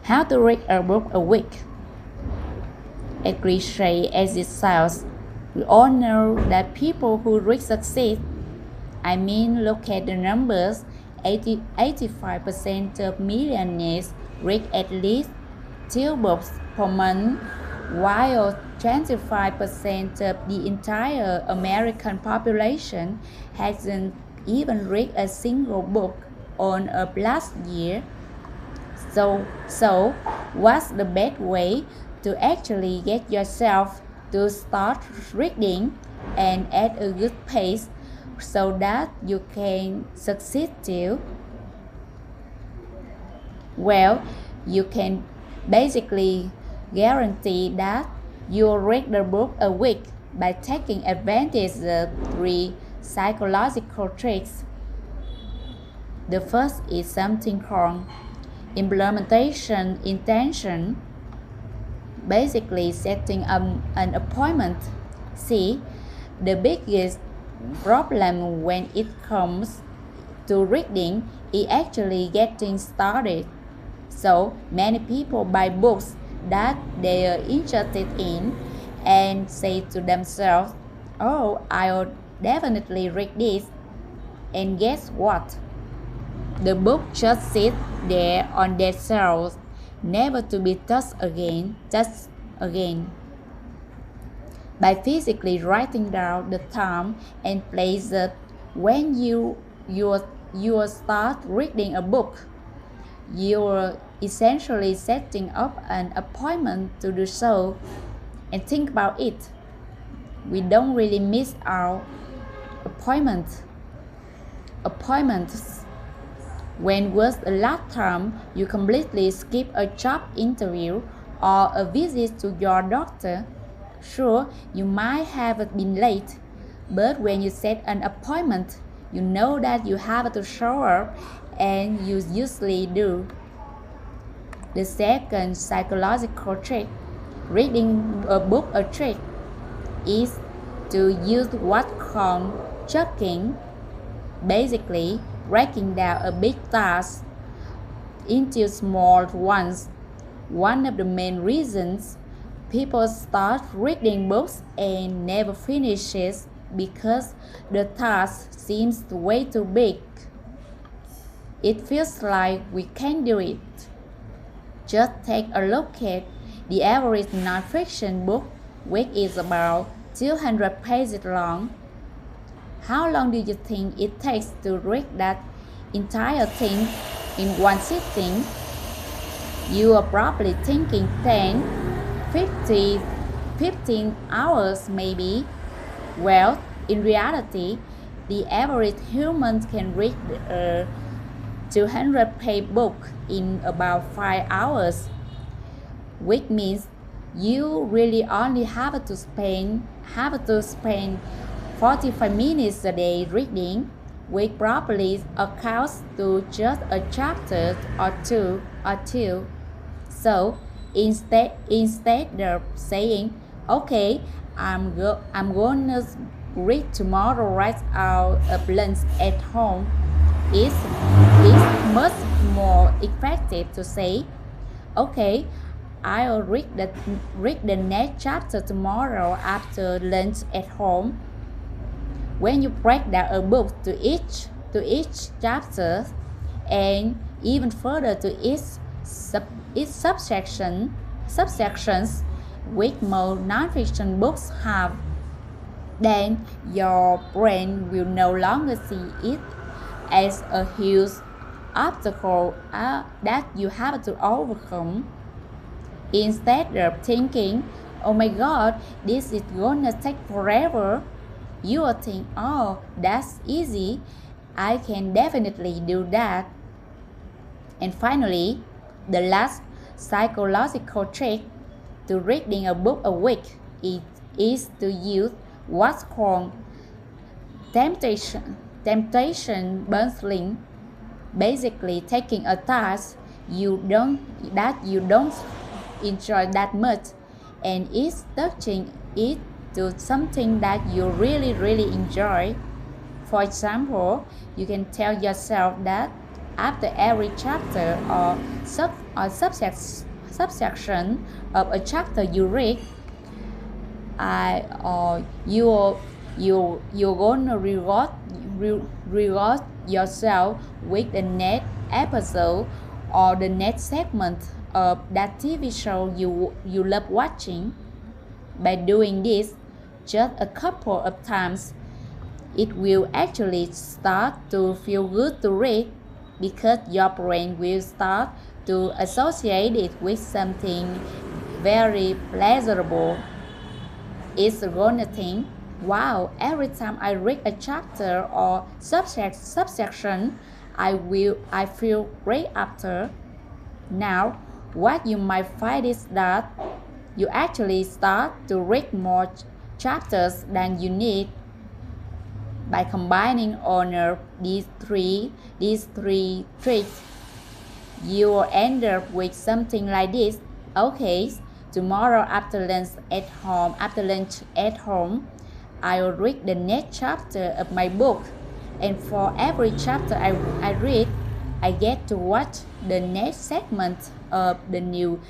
How to read a book a week. As cliche as it sounds, we all know that people who read succeed. I mean, look at the numbers. 85% of millionaires read at least 2 books per month, while 25% of the entire American population hasn't even read a single book on a last year. So what's the best way to actually get yourself to start reading and at a good pace so that you can succeed too? Well, you can basically guarantee that you'll read the book a week by taking advantage of 3 psychological tricks. The first is something called implementation intention, basically setting an appointment. See, the biggest problem when it comes to reading is actually getting started. So many people buy books that they are interested in and say to themselves, "Oh, I'll definitely read this." And guess what? The book just sits there on their shelves, never to be touched again. By physically writing down the time and place it when you start reading a book, you're essentially setting up an appointment to do so. And think about it. We don't really miss our appointments. When was the last time you completely skipped a job interview or a visit to your doctor? Sure, you might have been late, but when you set an appointment, you know that you have to show up, and you usually do. The second psychological trick, reading a book a trick, is to use what's called chunking, basically breaking down a big task into small ones. One of the main reasons people start reading books and never finish it because the task seems way too big. It feels like we can't do it. Just take a look at the average non-fiction book, which is about 200 pages long. How long do you think it takes to read that entire thing in one sitting? You are probably thinking 10, 50, 15 hours maybe. Well, in reality, the average human can read a 200-page book in about 5 hours, which means you really only have to spend 45 minutes a day reading, which probably accounts to just a chapter or two. So instead of saying, "Okay, I'm gonna read tomorrow right out of lunch at home," it's much more effective to say, "Okay, I'll read the next chapter tomorrow after lunch at home." When you break down a book to each chapter and even further to its subsections, which most non-fiction books have, then your brain will no longer see it as a huge obstacle that you have to overcome. Instead of thinking, "Oh my god, this is gonna take forever," you will think, "Oh, that's easy. I can definitely do that." And finally, the last psychological trick to reading a book a week is to use what's called temptation bundling, basically taking a task you don't enjoy that much and is touching it to something that you really enjoy. For example, you can tell yourself that After every chapter or subsection of a chapter you read, you're gonna reward yourself with the next episode or the next segment of that TV show you love watching. By doing this just a couple of times, it will actually start to feel good to read because your brain will start to associate it with something very pleasurable. It's gonna think, wow, every time I read a chapter or subsection, I feel great after. Now, what you might find is that you actually start to read more chapters than you need. By combining on these three tricks, you will end up with something like this. Okay, tomorrow after lunch at home, I will read the next chapter of my book, and for every chapter I read, I get to watch the next segment of the new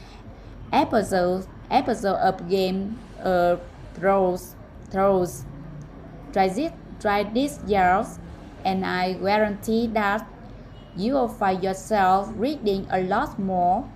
episode of Game of Thrones. Try this years, and I guarantee that you will find yourself reading a lot more